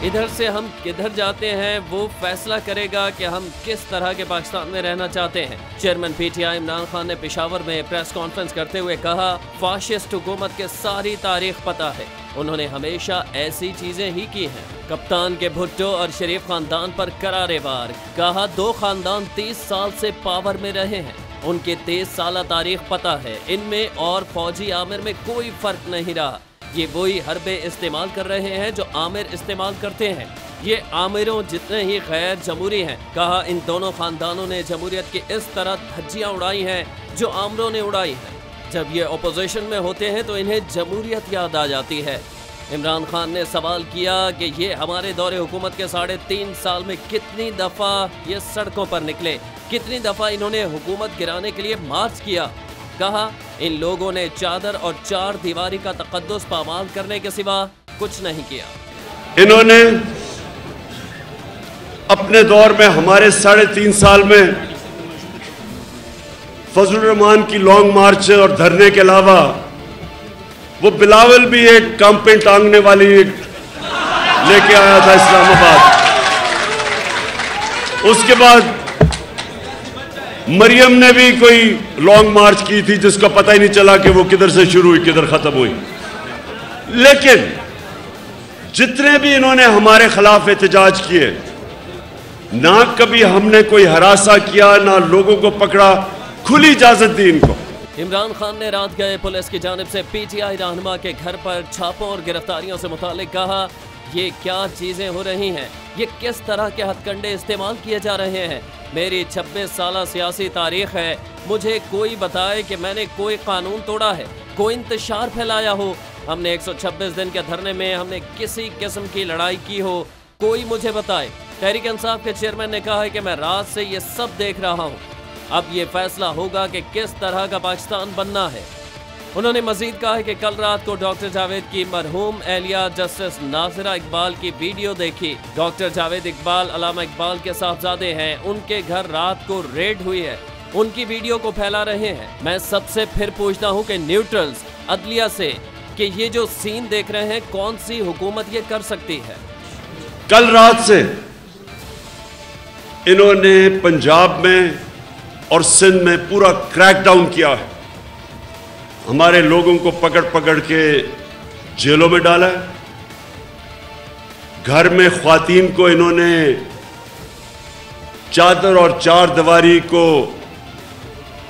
इधर से हम किधर जाते हैं वो फैसला करेगा कि हम किस तरह के पाकिस्तान में रहना चाहते हैं। चेयरमैन पीटीआई इमरान खान ने पेशावर में प्रेस कॉन्फ्रेंस करते हुए कहा, फाशिस्ट हुकूमत के सारी तारीख पता है, उन्होंने हमेशा ऐसी चीजें ही की हैं। कप्तान के भुट्टो और शरीफ खानदान पर करारे वार, कहा 2 खानदान 30 साल से पावर में रहे हैं, उनके 23 साल तारीख पता है, इनमें और फौजी आमिर में कोई फर्क नहीं रहा। ये वही हरबे इस्तेमाल कर रहे हैं जो आमिर इस्तेमाल करते हैं, ये आमिरों जितने ही गैर जमहूरी हैं। कहा इन दोनों खानदानों ने जमहूरियत की इस तरह धज्जियां उड़ाई हैं जो आमिरों ने उड़ाई हैं। जब ये अपोजिशन में होते हैं तो इन्हें जमहूरियत याद आ जाती है। इमरान खान ने सवाल किया कि ये हमारे दौरे हुकूमत के 3.5 साल में कितनी दफ़ा ये सड़कों पर निकले, कितनी दफ़ा इन्होंने हुकूमत गिराने के लिए मार्च किया। कहा इन लोगों ने चादर और 4 दीवारी का तकद्दुस पामाल करने के सिवा कुछ नहीं किया। इन्होंने अपने दौर में हमारे 3.5 साल में फजलुर रहमान की लॉन्ग मार्च और धरने के अलावा वो बिलावल भी एक कांपे टांगने वाली लेके आया था इस्लामाबाद। उसके बाद मरियम ने भी कोई लॉन्ग मार्च की थी जिसका पता ही नहीं चला कि वो किधर से शुरू हुई किधर खत्म हुई। लेकिन जितने भी इन्होंने हमारे खिलाफ एहतजाज किए, ना कभी हमने कोई हरासा किया, ना लोगों को पकड़ा, खुली इजाजत दी इनको। इमरान खान ने रात गए पुलिस की जानिब से पीटीआई रहनुमा के घर पर छापों और गिरफ्तारियों से मुतालिक कहा, ये क्या चीजें हो रही हैं, ये किस तरह के हथकंडे इस्तेमाल किए जा रहे हैं। मेरी 26 साल सियासी तारीख है, मुझे कोई बताए कि मैंने कोई कानून तोड़ा है, कोई इंतशार फैलाया हो, हमने 126 दिन के धरने में हमने किसी किस्म की लड़ाई की हो, कोई मुझे बताए। तहरीक इंसाफ के चेयरमैन ने कहा है कि मैं रात से ये सब देख रहा हूँ, अब ये फैसला होगा कि किस तरह का पाकिस्तान बनना है। उन्होंने मजीद कहा है कि कल रात को डॉक्टर जावेद की मरहूम एहलिया जस्टिस नाज़िरा इकबाल की वीडियो देखी। डॉक्टर जावेद इकबाल अल्लामा इकबाल के साहबजादे हैं, उनके घर रात को रेड हुई है, उनकी वीडियो को फैला रहे हैं। मैं सबसे फिर पूछता हूं कि न्यूट्रल्स अदलिया से कि ये जो सीन देख रहे हैं कौन सी हुकूमत ये कर सकती है। कल रात से इन्होंने पंजाब में और सिंध में पूरा क्रैकडाउन किया है, हमारे लोगों को पकड़ पकड़ के जेलों में डाला है। घर में ख्वातीन को इन्होंने चादर और 4 दीवारी को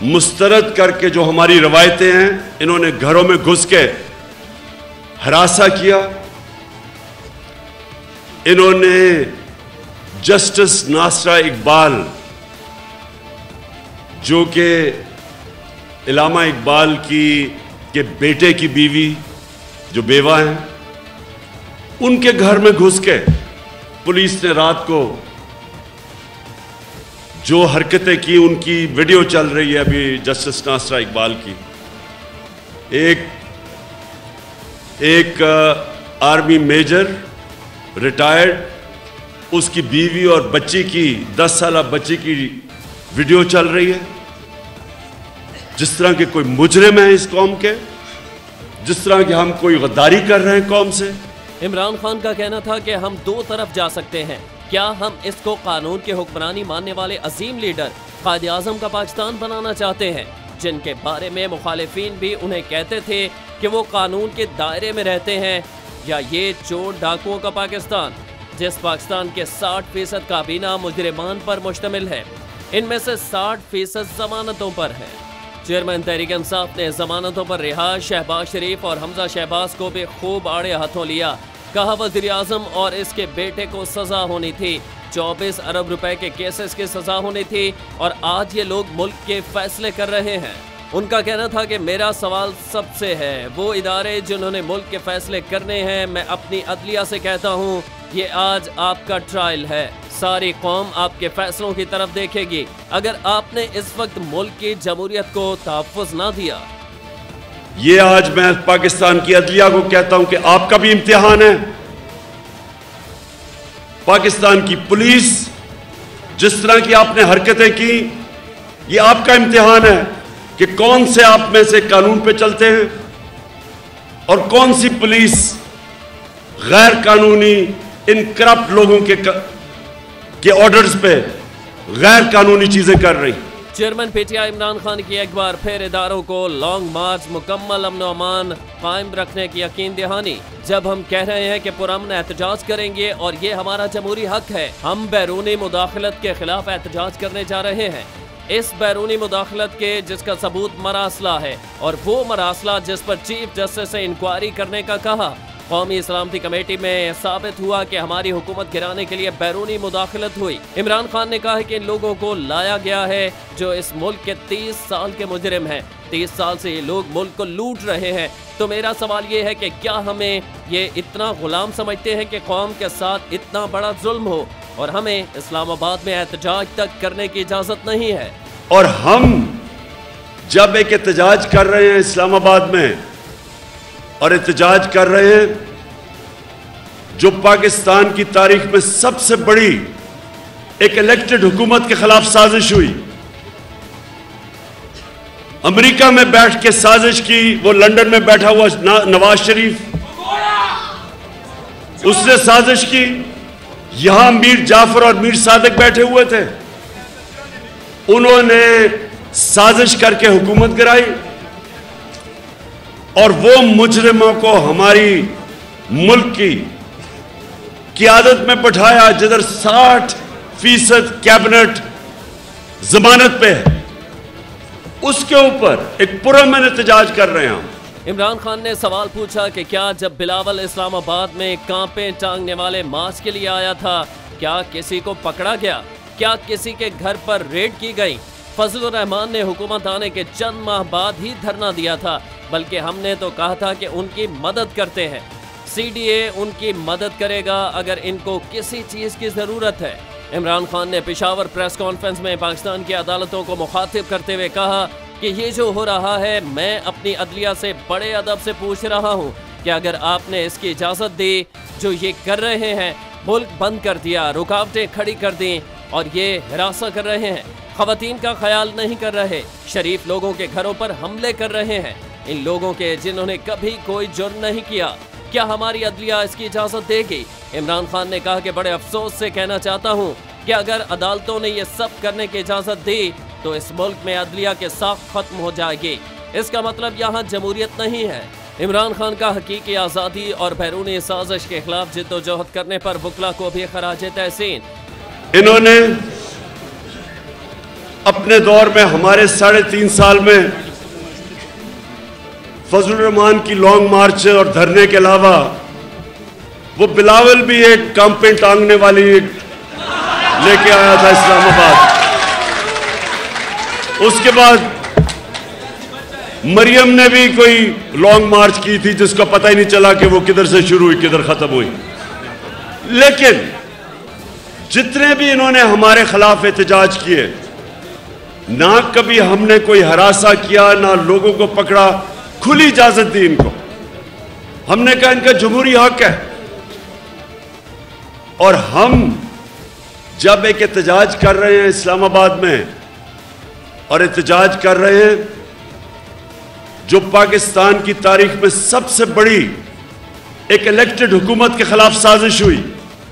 मुस्तरद करके जो हमारी रवायतें हैं, इन्होंने घरों में घुस के हरासा किया। इन्होंने जस्टिस नाज़िरा इकबाल जो कि अल्लामा इकबाल के बेटे की बीवी जो बेवा हैं, उनके घर में घुस के पुलिस ने रात को जो हरकतें की, उनकी वीडियो चल रही है अभी जस्टिस नाज़िरा इकबाल की। एक आर्मी मेजर रिटायर्ड, उसकी बीवी और बच्ची की 10 साल बच्ची की वीडियो चल रही है। जिस तरह के कोई मुजरिम है इस कौम के, जिस तरह के हम कोई गद्दारी कर रहे हैं कौम से। इमरान खान का कहना था कि हम 2 तरफ जा सकते हैं, क्या हम इसको कानून की हुक्मरानी मानने वाले अजीम लीडर कायद आज़म का पाकिस्तान बनाना चाहते हैं, जिनके बारे में मुखालिफिन भी उन्हें कहते थे कि वो कानून के दायरे में रहते हैं, या ये चोर डाकुओं का पाकिस्तान जिस पाकिस्तान के 60% काबीना मुजरिमान पर मुश्तमिल है, इनमें से 60% जमानतों पर है। चेयरमैन तहरीक इंसाफ ने जमानतों पर रिहा शहबाज शरीफ और हमजा शहबाज को भी खूब आड़े हाथों लिया। कहा वज़ीर आज़म और इसके बेटे को सजा होनी थी, 24 अरब रुपए के केसेस की सजा होनी थी, और आज ये लोग मुल्क के फैसले कर रहे हैं। उनका कहना था कि मेरा सवाल सबसे है, वो इदारे जिन्होंने मुल्क के फैसले करने हैं, मैं अपनी अदलिया से कहता हूँ ये आज आपका ट्रायल है, सारी कौम आपके फैसलों की तरफ देखेगी। अगर आपने इस वक्त मुल्क की जमहूरियत को तहफ़्फ़ुज़ ना दिया, ये आज मैं पाकिस्तान की अदलिया को कहता हूं कि आपका भी इम्तिहान है। पाकिस्तान की पुलिस जिस तरह की आपने हरकतें की, ये आपका इम्तिहान है कि कौन से आप में से कानून पे चलते हैं और कौन सी पुलिस गैर कानूनी इन करप्ट लोगों के ऑर्डर्स पे गैर कानूनी चीजें कर रही। चेयरमैन पीटीआई इमरान खान की एक बार फिर इदारों को लॉन्ग मार्च मुकम्मल अमन अमान कायम रखने की यकीन दहानी। जब हम कह रहे हैं कि पुरअमन एहतजाज करेंगे और ये हमारा जमहूरी हक है, हम बैरूनी मुदाखलत के खिलाफ एहतजाज करने जा रहे हैं। इस बैरूनी मुदाखलत के जिसका सबूत मरासला है, और वो मरासला जिस पर चीफ जस्टिस से इंक्वायरी करने का कहा। कौमी सलामती कमेटी में साबित हुआ कि हमारी हुकूमत गिराने के लिए बैरूनी मुदाखलत हुई। इमरान खान ने कहा कि इन लोगों को लाया गया है जो इस मुल्क के 30 साल के मुजरिम हैं। 30 साल से ये लोग मुल्क को लूट रहे हैं। तो मेरा सवाल ये है कि क्या हमें ये इतना गुलाम समझते हैं कि कौम के साथ इतना बड़ा जुल्म हो और हमें इस्लामाबाद में एहतजाज तक करने की इजाजत नहीं है। और हम जब एक एहतजाज कर रहे हैं इस्लामाबाद में और एहतजाज कर रहे हैं जो पाकिस्तान की तारीख में सबसे बड़ी एक इलेक्टेड हुकूमत के खिलाफ साजिश हुई, अमेरिका में बैठ के साजिश की, वो लंदन में बैठा हुआ नवाज शरीफ उसने साजिश की, यहां मीर जाफर और मीर सादिक बैठे हुए थे, उन्होंने साजिश करके हुकूमत गिराई और वो मुजरिमों को हमारी मुल्क की क़ियादत में बैठाया जिधर 60% कैबिनेट जमानत पे है, उसके ऊपर एक पुरअमन एहतजाज कर रहे हैं हम। इमरान खान ने सवाल पूछा कि क्या जब बिलावल इस्लामाबाद में कांपे टांगने वाले मार्च के लिए आया था, क्या किसी को पकड़ा गया? क्या किसी के घर पर रेड की गई? फजलुर रहमान ने हुकूमत आने के चंद माह बाद ही धरना दिया था, बल्कि हमने तो कहा था कि उनकी मदद करते हैं। सीडीए उनकी मदद करेगा अगर इनको किसी चीज की जरूरत है। इमरान खान ने पेशावर प्रेस कॉन्फ्रेंस में पाकिस्तान की अदालतों को मुखातिब करते हुए कहा कि ये जो हो रहा है, मैं अपनी अदलिया से बड़े अदब से पूछ रहा हूँ कि अगर आपने इसकी इजाजत दी, जो ये कर रहे हैं, मुल्क बंद कर दिया, रुकावटें खड़ी कर दी और ये हिरासत कर रहे हैं, खवातीन का ख्याल नहीं कर रहे, शरीफ लोगों के घरों पर हमले कर रहे हैं, इन लोगों के जिन्होंने कभी कोई जुर्म नहीं किया, क्या हमारी अदलिया इसकी इजाजत देगी? इमरान खान ने कहा कि बड़े अफसोस से कहना चाहता हूं कि अगर अदालतों ने यह सब करने की इजाजत दी तो इस मुल्क में अदलिया के साथ खत्म हो जाएगी। इसका मतलब यहाँ जमहूरियत नहीं है। इमरान खान का हकीकी आज़ादी और बैरूनी साजिश के खिलाफ जिद्दोजहद करने पर वकला को भी खराजे तहसीन। इन्होंने अपने दौर में हमारे 3.5 साल में फजलुर रहमान की लॉन्ग मार्च और धरने के अलावा वो बिलावल भी एक कांपे टांगने वाली लेके आया था इस्लामाबाद। उसके बाद मरियम ने भी कोई लॉन्ग मार्च की थी जिसका पता ही नहीं चला कि वो किधर से शुरू हुई किधर खत्म हुई। लेकिन जितने भी इन्होंने हमारे खिलाफ एहतजाज किए, ना कभी हमने कोई हरासा किया, ना लोगों को पकड़ा, खुली इजाजत दी इनको। हमने कहा इनका जमहूरी हक है। और हम जब एक एहतजाज कर रहे हैं इस्लामाबाद में और एहतजाज कर रहे हैं जो पाकिस्तान की तारीख में सबसे बड़ी एक इलेक्टेड हुकूमत के खिलाफ साजिश हुई।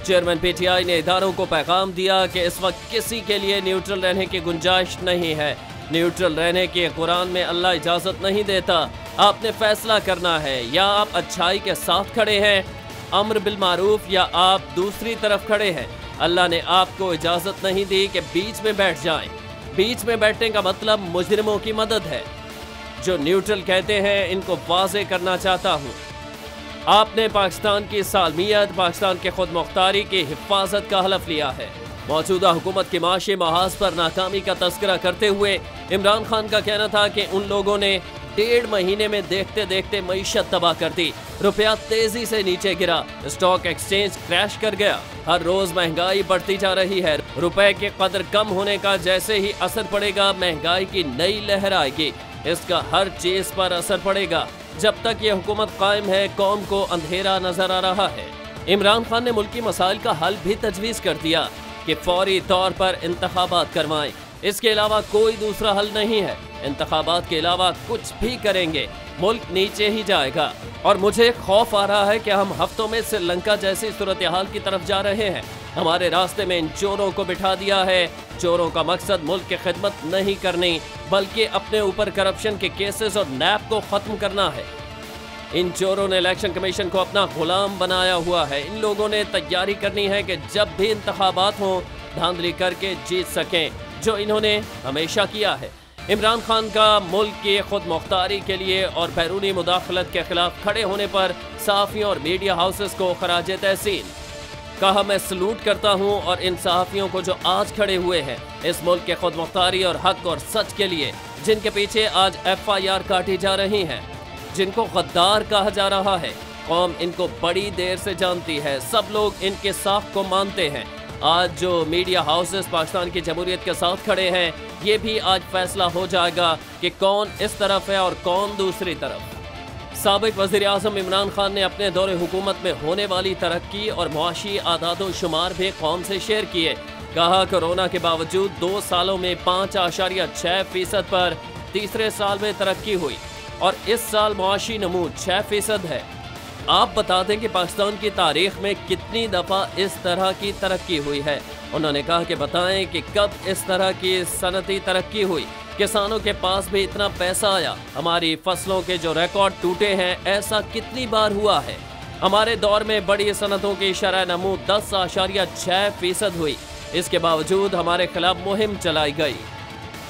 चेयरमैन पीटीआई ने इदारों को पैगाम दिया कि इस वक्त किसी के लिए न्यूट्रल रहने की गुंजाइश नहीं है। न्यूट्रल रहने की कुरान में अल्लाह इजाज़त नहीं देता। आपने फैसला करना है, या आप अच्छाई के साथ खड़े हैं, अम्र बिल मारूफ, या आप दूसरी तरफ खड़े हैं। अल्लाह ने आपको इजाज़त नहीं दी कि बीच में बैठ जाएं। बीच में बैठने का मतलब मुजरिमों की मदद है। जो न्यूट्रल कहते हैं, इनको वाज़े करना चाहता हूँ, आपने पाकिस्तान की सालमियत, पाकिस्तान के खुद मुख्तारी की हिफाजत का हलफ लिया है। मौजूदा हुकूमत के माशी महाज पर नाकामी का तस्करा करते हुए इमरान खान का कहना था कि उन लोगों ने 1.5 महीने में देखते देखते मईशत तबाह कर दी। रुपया तेजी से नीचे गिरा, स्टॉक एक्सचेंज क्रैश कर गया, हर रोज महंगाई बढ़ती जा रही है। रुपए के कदर कम होने का जैसे ही असर पड़ेगा, महंगाई की नई लहर आएगी। इसका हर चीज पर असर पड़ेगा। जब तक ये हुकूमत कायम है, कौम को अंधेरा नजर आ रहा है। इमरान खान ने मुल्की मसाइल का हल भी तजवीज़ कर दिया कि फौरी तौर पर इंतखाबात करवाएं। इसके अलावा कोई दूसरा हल नहीं है। इंतखाबात के अलावा कुछ भी करेंगे, मुल्क नीचे ही जाएगा। और मुझे खौफ आ रहा है कि हम हफ्तों में श्रीलंका जैसी सूरत हाल की तरफ जा रहे हैं। हमारे रास्ते में इन चोरों को बिठा दिया है। चोरों का मकसद मुल्क की खिदमत नहीं करनी, बल्कि अपने ऊपर करप्शन के केसेस और नैब को खत्म करना है। इन चोरों ने इलेक्शन कमीशन को अपना गुलाम बनाया हुआ है। इन लोगों ने तैयारी करनी है कि जब भी इंतखाबात हों, धांधली करके जीत सकें, जो इन्होंने हमेशा किया है। इमरान खान का मुल्क की खुद मुख्तारी के लिए और बैरूनी मुदाखलत के खिलाफ खड़े होने पर सहाफ़ियों और मीडिया हाउसेस को खराज तहसीन। कहा, मैं सलूट करता हूं और इन सहाफ़ियों को जो आज खड़े हुए हैं इस मुल्क के खुद मुख्तारी और हक और सच के लिए, जिनके पीछे आज FIR काटी जा रही हैं, जिनको गद्दार कहा जा रहा है। कौम इनको बड़ी देर से जानती है, सब लोग इनके साख को मानते हैं। आज जो मीडिया हाउसेस पाकिस्तान की जमहूरियत के साथ खड़े हैं, ये भी आज फैसला हो जाएगा कि कौन इस तरफ है और कौन दूसरी तरफ। साबिक वज़ीर आज़म इमरान खान ने अपने दौरे हुकूमत में होने वाली तरक्की और मुआशी आदाद शुमार भी कौम से शेयर किए। कहा, कोरोना के बावजूद 2 सालों में 5.6% पर तीसरे साल में तरक्की हुई और इस साल मुआशी नमू 6% है। आप बता दें कि पाकिस्तान की तारीख में कितनी दफ़ा इस तरह की तरक्की हुई है। उन्होंने कहा कि बताएं कि कब इस तरह की सनती तरक्की हुई, किसानों के पास भी इतना पैसा आया, हमारी फसलों के जो रिकॉर्ड टूटे हैं, ऐसा कितनी बार हुआ है। हमारे दौर में बड़ी सनतों की शरह नमू 10.6% हुई, इसके बावजूद हमारे खिलाफ मुहिम चलाई गई।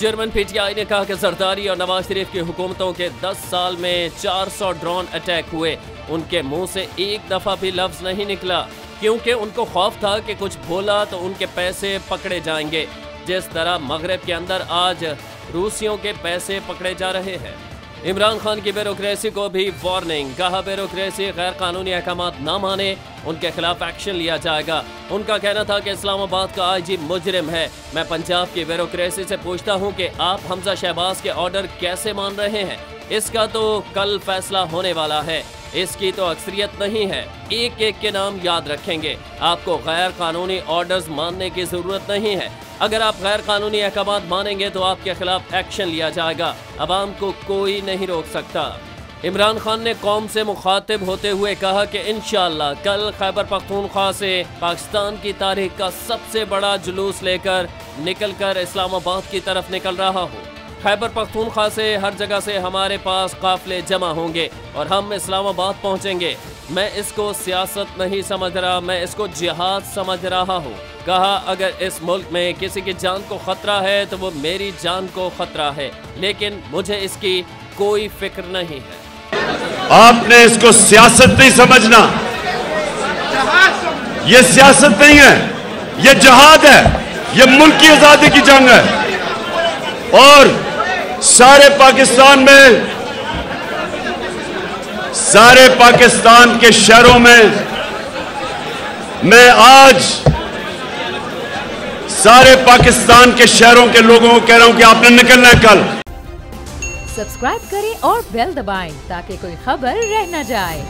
चेयरमैन PTI ने कहा कि जरदारी और नवाज शरीफ की हुकूमतों के 10 साल में 400 ड्रोन अटैक हुए, उनके मुंह से एक दफ़ा भी लफ्ज़ नहीं निकला, क्योंकि उनको खौफ था कि कुछ बोला तो उनके पैसे पकड़े जाएंगे। जिस तरह मगरब के अंदर आज रूसियों के पैसे पकड़े जा रहे हैं। इमरान खान की ब्यूरोक्रेसी को भी वार्निंग। कहा, ब्यूरोक्रेसी गैर कानूनी अहकामात ना माने, उनके खिलाफ एक्शन लिया जाएगा। उनका कहना था कि इस्लामाबाद का IG मुजरिम है। मैं पंजाब की ब्यूरोक्रेसी से पूछता हूं कि आप हमजा शहबाज के ऑर्डर कैसे मान रहे हैं। इसका तो कल फैसला होने वाला है, इसकी तो अक्सरियत नहीं है। एक एक के नाम याद रखेंगे। आपको गैर कानूनी ऑर्डर्स मानने की जरूरत नहीं है। अगर आप गैर कानूनी अहकामात मानेंगे तो आपके खिलाफ एक्शन लिया जाएगा। अवाम को कोई नहीं रोक सकता। इमरान खान ने कौम से मुखातिब होते हुए कहा कि इंशाअल्लाह कल खैबर पख्तूनख्वा से पाकिस्तान की तारीख का सबसे बड़ा जुलूस लेकर निकलकर इस्लामाबाद की तरफ निकल रहा हूँ। खैबर पख्तूनख्वा से हर जगह से हमारे पास काफिले जमा होंगे और हम इस्लामाबाद पहुँचेंगे। मैं इसको सियासत नहीं समझ रहा, मैं इसको जिहाद समझ रहा हूँ। कहा, अगर इस मुल्क में किसी की जान को खतरा है तो वो मेरी जान को खतरा है, लेकिन मुझे इसकी कोई फिक्र नहीं है। आपने इसको सियासत नहीं समझना, ये सियासत नहीं है, ये जिहाद है, ये मुल्क की आजादी की जंग है। और सारे पाकिस्तान के शहरों में मैं आज सारे पाकिस्तान के शहरों के लोगों को कह रहा हूं कि आपने निकलना है कल। सब्सक्राइब करें और बेल दबाएं ताकि कोई खबर रह न जाए।